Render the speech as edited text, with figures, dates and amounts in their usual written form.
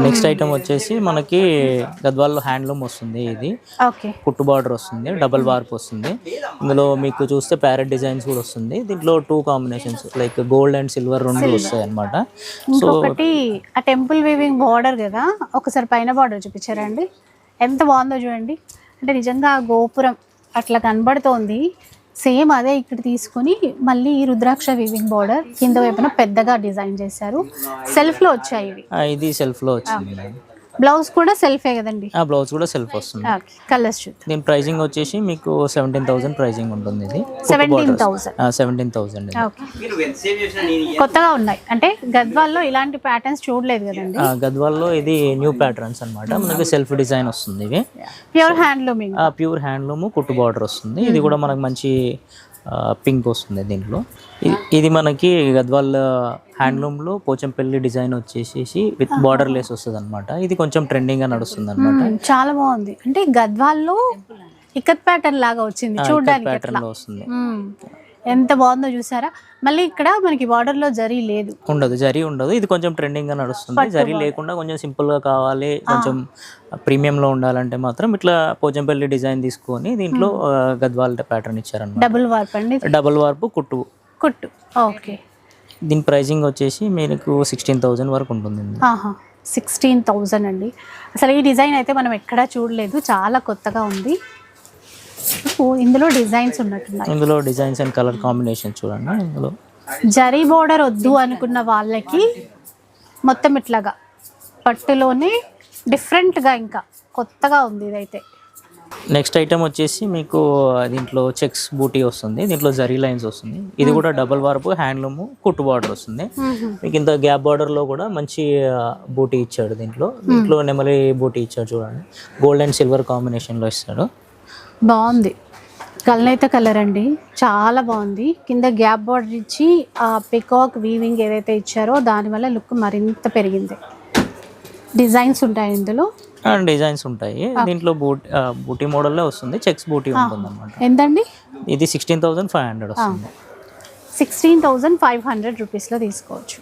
Next item వచ్చేసి మనకి గద్వాల్లో handloom వస్తుంది. ఇది ఓకే. కుట్టు బార్డర్ వస్తుంది, డబల్ వార్ప్ వస్తుంది. ఇందులో మీకు చూస్తే ప్యారెట్ డిజైన్స్ కూడా వస్తుంది. దీంట్లో 2 combinations like gold and silver రెండు వస్తాయి అనమాట. సో ఇంకొకటి ఆ టెంపుల్ వీవింగ్ బార్డర్ కదా, ఒకసారి పైన బార్డర్ చూపించారండి, ఎంత బాగుందో చూడండి. అంటే నిజంగా ఆ గోపురం అట్లా కనబడుతోంది. సేమ్ అదే ఇక్కడ తీసుకుని మళ్ళీ ఈ రుద్రాక్ష వీవింగ్ బార్డర్ కింద వైపున పెద్దగా డిజైన్ చేశారు. సెల్ఫ్లో వచ్చాయి ఇవి. ఇది సెల్ఫ్లో వచ్చింది. బ్లౌజ్ కూడా సెల్ఫే కదండి? బ్లౌజ్ కూడా సెల్ఫ్ వస్తుంది. కలర్స్ చూద్దాం. దీని ప్రైజింగ్ వచ్చేసి మీకు 17,000 ప్రైజింగ్ ఉంటుంది. ఇది 17,000. కొత్తగా ఉన్నాయి అంటే గద్వాల్లో ఇలాంటి ప్యాటర్న్స్ చూడలేదు కదండి. గద్వాల్లో ఇది న్యూ ప్యాటర్న్స్ అన్నమాట. మనకి సెల్ఫ్ డిజైన్ వస్తుంది. ఇవి ప్యూర్ హ్యాండ్లూమింగ్, ప్యూర్ హ్యాండ్లూమ్ కుట్టు బార్డర్ వస్తుంది. ఇది కూడా మనకు మంచి పింక్ వస్తుంది దీంట్లో. ఇది మనకి గద్వాల్ హ్యాండ్లూమ్లో పోచంపల్లి డిజైన్ వచ్చేసి విత్ బార్డర్ లేస్ వస్తుంది అనమాట. ఇది కొంచెం ట్రెండింగ్గా నడుస్తుంది అనమాట. చాలా బాగుంది. అంటే గద్వాల్లో ఇక్కత్ ప్యాటర్న్ లాగా వచ్చింది చూడడానికి. ప్యాటర్న్లో వస్తుంది. ఎంత బాగుందో చూసారా. మళ్ళీ ఇక్కడ మనకి బార్డర్ లో జరీ లేదు, ఉండదు, జరీ ఉండదు. ఇది కొంచెం ట్రెండింగ్ గా నడుస్తుంది. జరీ లేకుండా కొంచెం సింపుల్ గా కావాలి, కొంచెం ప్రీమియం లో ఉండాలంటే మాత్రం ఇట్లా పోచంపల్లి డిజైన్ తీసుకొని దీంట్లో గద్వాల్ ప్యాటర్న్ ఇచ్చారన్నమాట. డబుల్ వార్ప్ అండి. డబుల్ వార్ప్ కుట్టు. ఓకే. దీని ప్రైజింగ్ వచ్చేసి మీకు 16,000 వరకు ఉంటుంది. 16,000 అండి. అసలు ఈ డిజైన్ అయితే మనం ఎక్కడా చూడలేదు, చాలా కొత్తగా ఉంది. ఇందులో డిజైన్స్ ఉన్నట్టున్నాయి. ఇందులో డిజైన్స్ అండ్ కలర్ కాంబినేషన్ చూడండి. ఇందులో జరీ బోర్డర్ వద్దు అనుకున్న వాళ్ళకి మొత్తం ఇట్లాగా పట్టులోనే డిఫరెంట్గా ఇంకా కొత్తగా ఉంది ఇదైతే. నెక్స్ట్ ఐటమ్ వచ్చేసి మీకు దీంట్లో చెక్స్ బూటీ వస్తుంది. దీంట్లో జరీ లైన్స్ వస్తుంది. ఇది కూడా డబల్ వార్పు హ్యాండ్లూమ్ కుట్టు బార్డర్ వస్తుంది. మీకు ఇంత గ్యాప్ బార్డర్లో కూడా మంచి బూటీ ఇచ్చాడు. దీంట్లో నెమలి బూటీ ఇచ్చాడు చూడండి. గోల్డ్ అండ్ సిల్వర్ కాంబినేషన్లో ఇస్తాడు. బాగుంది. కల్నేత కలర్ అండి, చాలా బాగుంది. కింద గ్యాప్ బార్డర్ ఇచ్చి ఆ పికాక్ వీవింగ్ ఏదైతే ఇచ్చారో దానివల్ల లుక్ మరింత పెరిగింది. డిజైన్స్ ఉంటాయి ఇందులో. డిజైన్స్ ఉంటాయి దీంట్లో. బూటీ మోడల్లో వస్తుంది. చెక్స్ బూటీ ఉంటుంది అన్నమాట. ఎంతండి ఇది? 16,500 వస్తుంది. 16,500 రూపీస్లో తీసుకోవచ్చు.